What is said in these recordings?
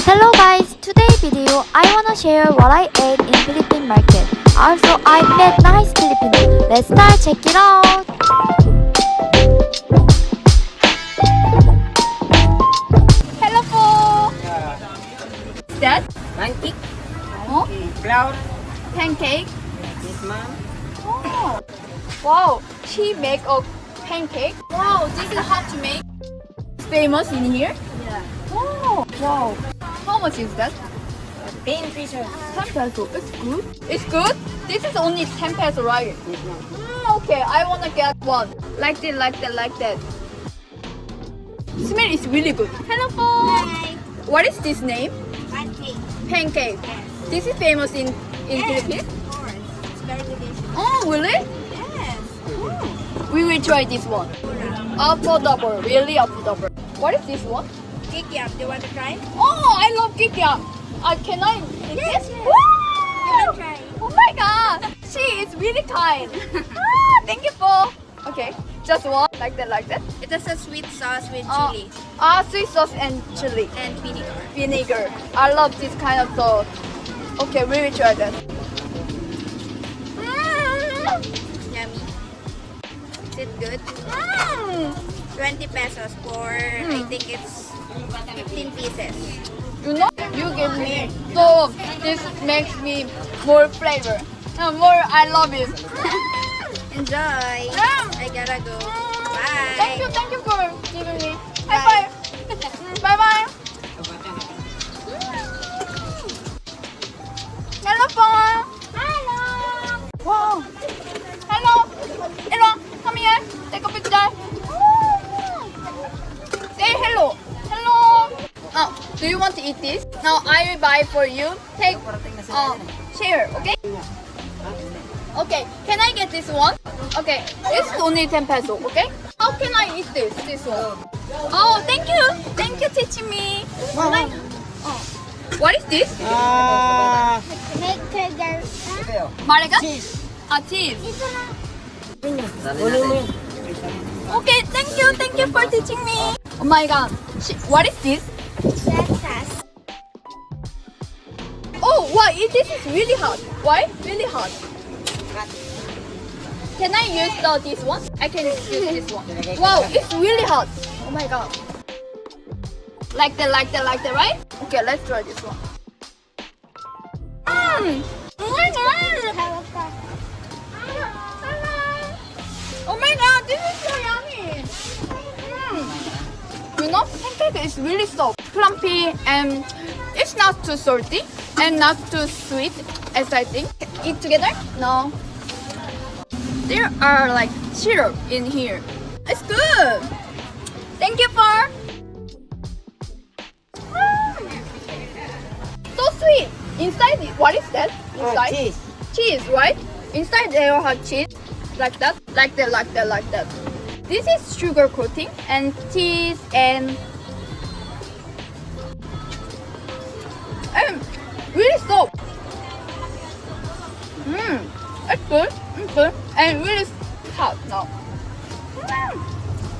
Hello guys, today video I wanna share what I ate in Philippine market. Also I met nice Filipino. Let's start check it out. Hello po. Is that? Pancake, Oh, flour, pancake. yes ma'am. Oh, wow. She make a pancake. Wow, this is how to make. It's famous in here. Yeah. Oh, wow. How much is that? 10 pesos. 10 peso. It's good. It's good. This is only 10 peso, right? Yes ma'am. Okay, I wanna get one. Like that, like that, like that. Smell is really good. Hello, po. Hi. What is this name? Pancake. Pancake. Yes. This is famous in Philippines. Of course. It's very delicious. Oh, really? Yes. We will try this one. Affordable, really affordable. What is this one? Kikiam. Do you want to try? Oh, I love kikiam. Can I eat Yes, this? yes. Woo! You can try. Oh my god, she is really kind. Thank you for. Okay, just one like that, like that. It has a sweet sauce with Uh, chili Sweet sauce and chili. and vinegar. Vinegar. I love this kind of sauce. Okay, we will try that. Yummy. Is it good? Mm. 20 pesos for, I think it's 15 pieces. You know, you give me so this makes me more flavor. More, I love it. Enjoy. Mm. I gotta go. Thank you Bye. for giving me. Bye bye. Bye bye. Hello po. Hello. Wow. Hello. Hello. Come here. Take a picture. Say hello. Hello. Oh, do you want to eat this? Now I will buy for you. Take share, okay? Okay, can I get this one? Okay, it's only 10 peso, okay? How can I eat this one? Oh, thank you. Thank you teaching me. Oh. What is this? Marega? Cheese. Cheese. Kunin mo yun. Okay, thank you for teaching me. Oh my god. What is this? Oh, wow, this is really hot. Why? Really hot. Can I use this one? I can use this one. Wow, it's really hot. Oh my god. Like that, like that, like that, right? Okay, let's try this one. Oh my god. Oh my god, this is so yummy. You know, pancake is really soft, plumpy, and it's not too salty and not too sweet as I think. Eat together? No. There are like syrup in here. It's good. Thank you for. So sweet. Inside, what is that? Inside? Cheese. Cheese, right? Inside there have cheese, like that, like that, like that, like that. This is sugar coating and cheese and really soft. It's good. It's good and really hot now.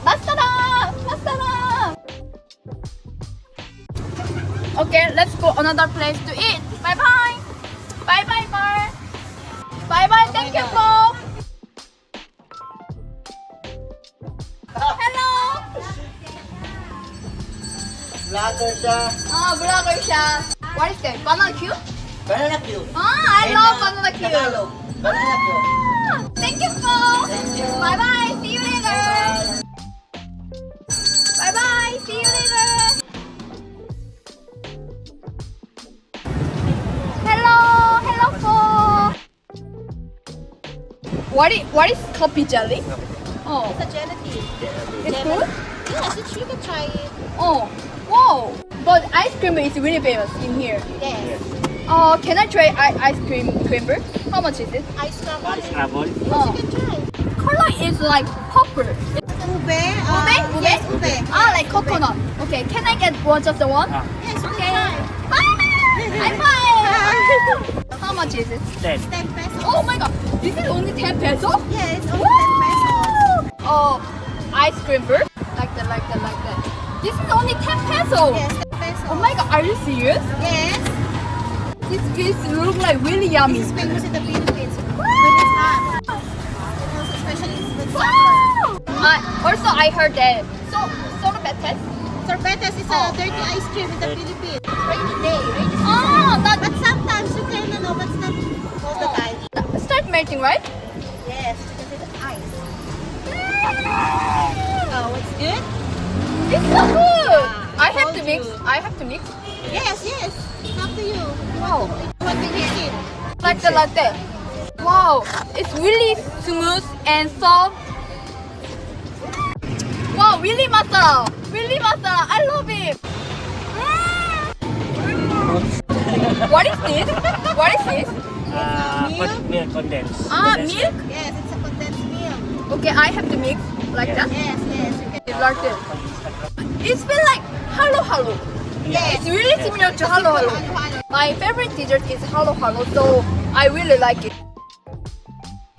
Masala, masala. Okay, let's go another place to eat. Bye bye. Bye bye, Mar. Bye bye. Thank you, Paul. Hello. Vlogger siya. Vlogger siya. What is that? Banana cube? Banana cube. I love banana cube. Tagalog. Banana cube. Thank you, Paul. Thank you. Bye bye. See you later. Bye bye. See you later. Hello. Hello, Paul. What is coffee jelly? Oh, It's a gelatin. it's good. Yes, you can try it. Oh, wow. But ice cream is really famous in here. Yes. Can I try ice cream creamer? How much is it? Ice scramble. Scrabble. Oh, You can try. color is like purple. Ube. Ube? Yes, ube. Like coconut. Okay, can I get one just the one? Yes, you Okay. can try. Bye! High five! How much is it? 10. 10 pesos. Oh my god, this is only 10 pesos? Yes, only 10 pesos. Oh, ice cream bird? Like that, like that, like that. This is only 10 pesos. Yes, 10 pesos. Oh my god, are you serious? Yes. This looks like really yummy. This is famous in the Philippines. When it's hot. Also, especially with summer. Also, I heard that sorbetes. Sorbetes is a dirty ice cream in the Philippines. Rainy day, rainy season. Oh, But sometimes you can, but it's not all the time. start melting, right? Yes, because it's ice. Oh, it's good? It's so good. I I have told to mix. you. I have to mix. Yes, yes. It's up to you. Wow. What to mix it? Like the latte. Wow, it's really smooth and soft. Wow, really masala. Really masala. I love it. What is this? What is this? Milk condensed. Milk? Yes, it's a condensed milk. Okay, I have to mix like that. Yes, yes. You can. It's like this. It feels like halo halo. Yes. It's really similar to halo halo. My favorite dessert is halo halo, so I really like it.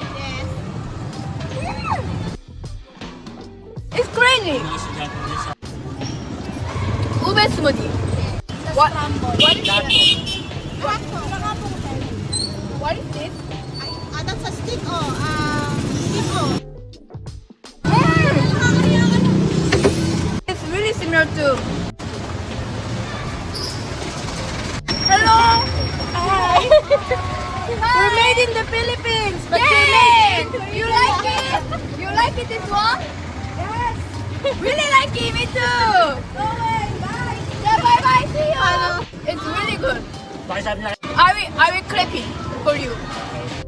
Yes. It's crazy. Ube smoothie. What is this? What is this? That's a stick stick It's really similar to. Hello. Hi. We're made in the Philippines, but Yay! You like it? You like it? This one? Yes. Really like it? Me too. No way. Bye. Yeah, bye bye. See you. It's really good. I will clap it for you.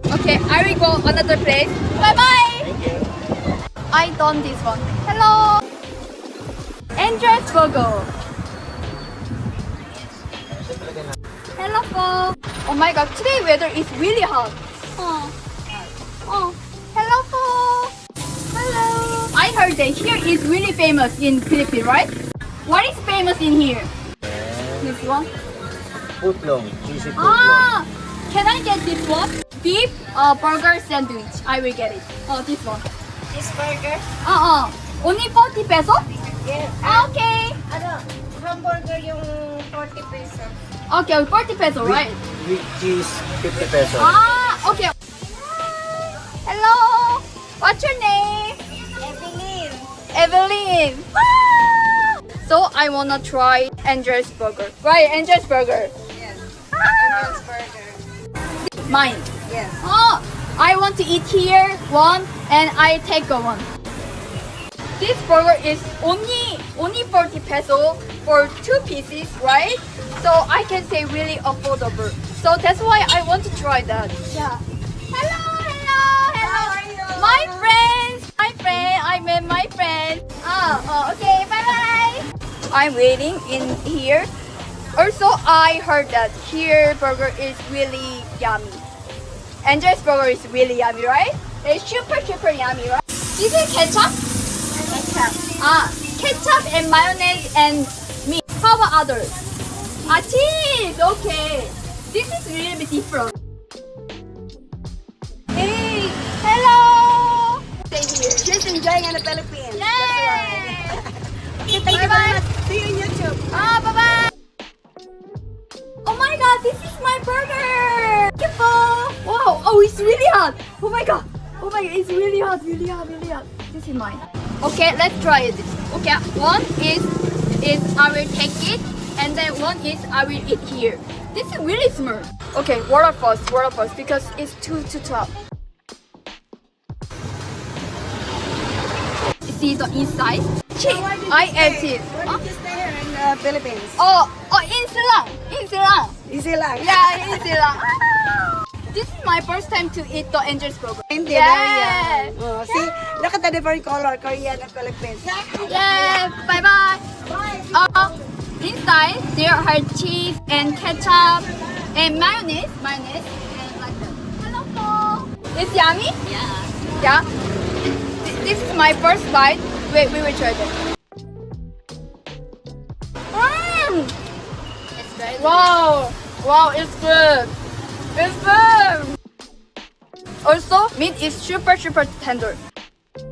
Okay, I will go another place. Bye bye. Thank you. I done this one. Hello. Andres Burger. Hello, folks. Oh my god, today weather is really hot. Hello, folks. Hello. I heard that here is really famous in Philippines, right? What is famous in here? This one. Footlong. Easy footlong. Can I get this one? Beef burger sandwich. I will get it. Oh, this one. This burger? Only 40 peso? Yes. Okay. Hamburger yung 40 pesos. Okay, 40 peso, right? With cheese, 50 pesos. Okay. Hello. What's your name? Evelyn. Evelyn. So I wanna try Andres Burger. Right, Andres Burger. Yes. Evelyn's burger. Mine. Yes. I want to eat here one, and I take a one. This burger is only 40 peso for 2 pieces, right? So I can say really affordable. So that's why I want to try that. Yeah. Hello. How are you? My friends. I met my friends. Okay. Bye. I'm waiting in here. Also, I heard that here burger is really yummy. Andres Burger is really yummy, right? It's super yummy, right? This is ketchup? Ketchup. Ketchup and mayonnaise and meat. How about others? Cheese! Okay. This is really bit different. Hey! Hello! Stay here. She's enjoying in the Philippines. Yay! Okay, thank you very much. See you in YouTube. Bye-bye! Oh my god, this is my burger! Beautiful! Wow, it's really hot! Oh my god, it's really hot. This is mine. Okay, let's try it. Okay, one is I will take it, and then one is I will eat here. This is really smooth. Okay, water first, because it's too tough. See the inside? Cheese. I ate it. Where did you stay here in the Philippines? In Silang. Easy lang. Yeah, in Silang. This is my first time to eat the Angel's Burger. Hindi, Yeah. very young. Oh, see, look at the different color, Korean and Philippines. Yeah, bye. Inside there are cheese and ketchup and mayonnaise, and like that. Hello, Paul. It's yummy. Yeah. This is my first bite. Wait, we will try this. It's very Wow, it's good. It's good. Also, meat is super tender. Can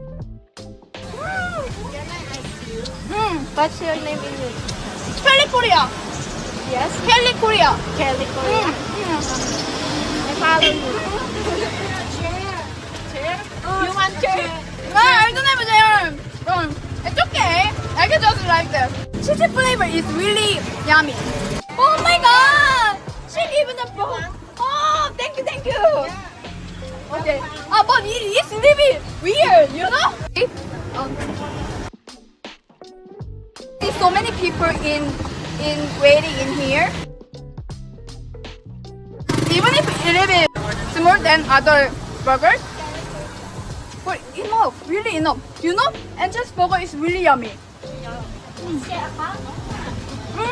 I ask you, what's your name in English? California. Yes. Kelly Korea. Kelly Korea. I follow you. Chair? You want chair? No, I don't have a chair. It's okay. I can just like this. Cheesy flavor is really yummy. Oh my god! She even the bowl. Oh, thank you, thank you. Okay. But it's really weird, you know? See so many people in waiting in here. Even if it's a little bit smaller than other burgers, but enough, really enough. You know, Angel's burger is really yummy.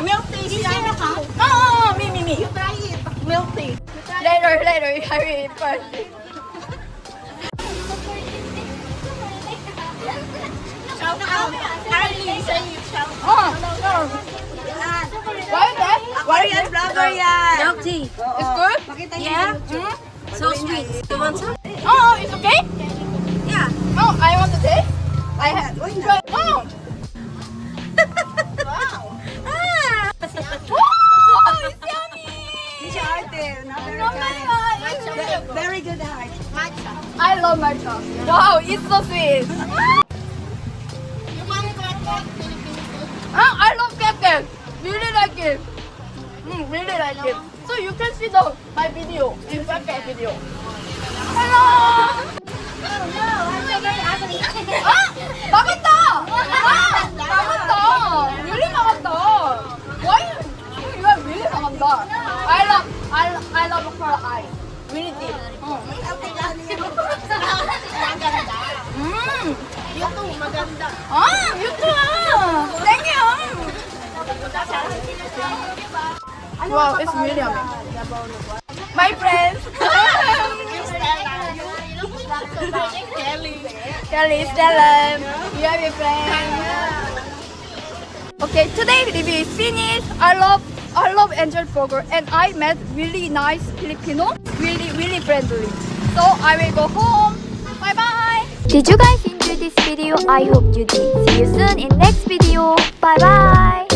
Milk tea. Siya ka? Oh, me. You try it. Milk tea. Later, I will eat first. Shout out. Carly, say you shout out. Oh, no. Why is that? Why is Korean that? vlogger yan. Milk tea. It's good? Yeah. So sweet. You want some? Oh, it's okay? Yeah. Oh, I want to taste? I have. Why not? Try. Oh. Wow. Oh, it's yummy. It's your art there. Not very Oh my kind. god, it's so good. Very good art. Matcha. I love matcha. Wow, it's so sweet. You want to get Philippine food? I love cake. Really like it. Really like it. So you can see my video in pancake video. Hello. 막았다. 막았다. really 막았다. Why? You are really 막았다. I love her eyes. Really deep. Maganda. You too, maganda. You too. Thank you. Wow, it's really yummy. My friends. Kelly, Stella, you are your friend. Okay, today review is finished. I love Angel Burger and I met really nice Filipino, really friendly. So I will go home. Bye bye. Did you guys enjoy this video? I hope you did. See you soon in next video. Bye bye.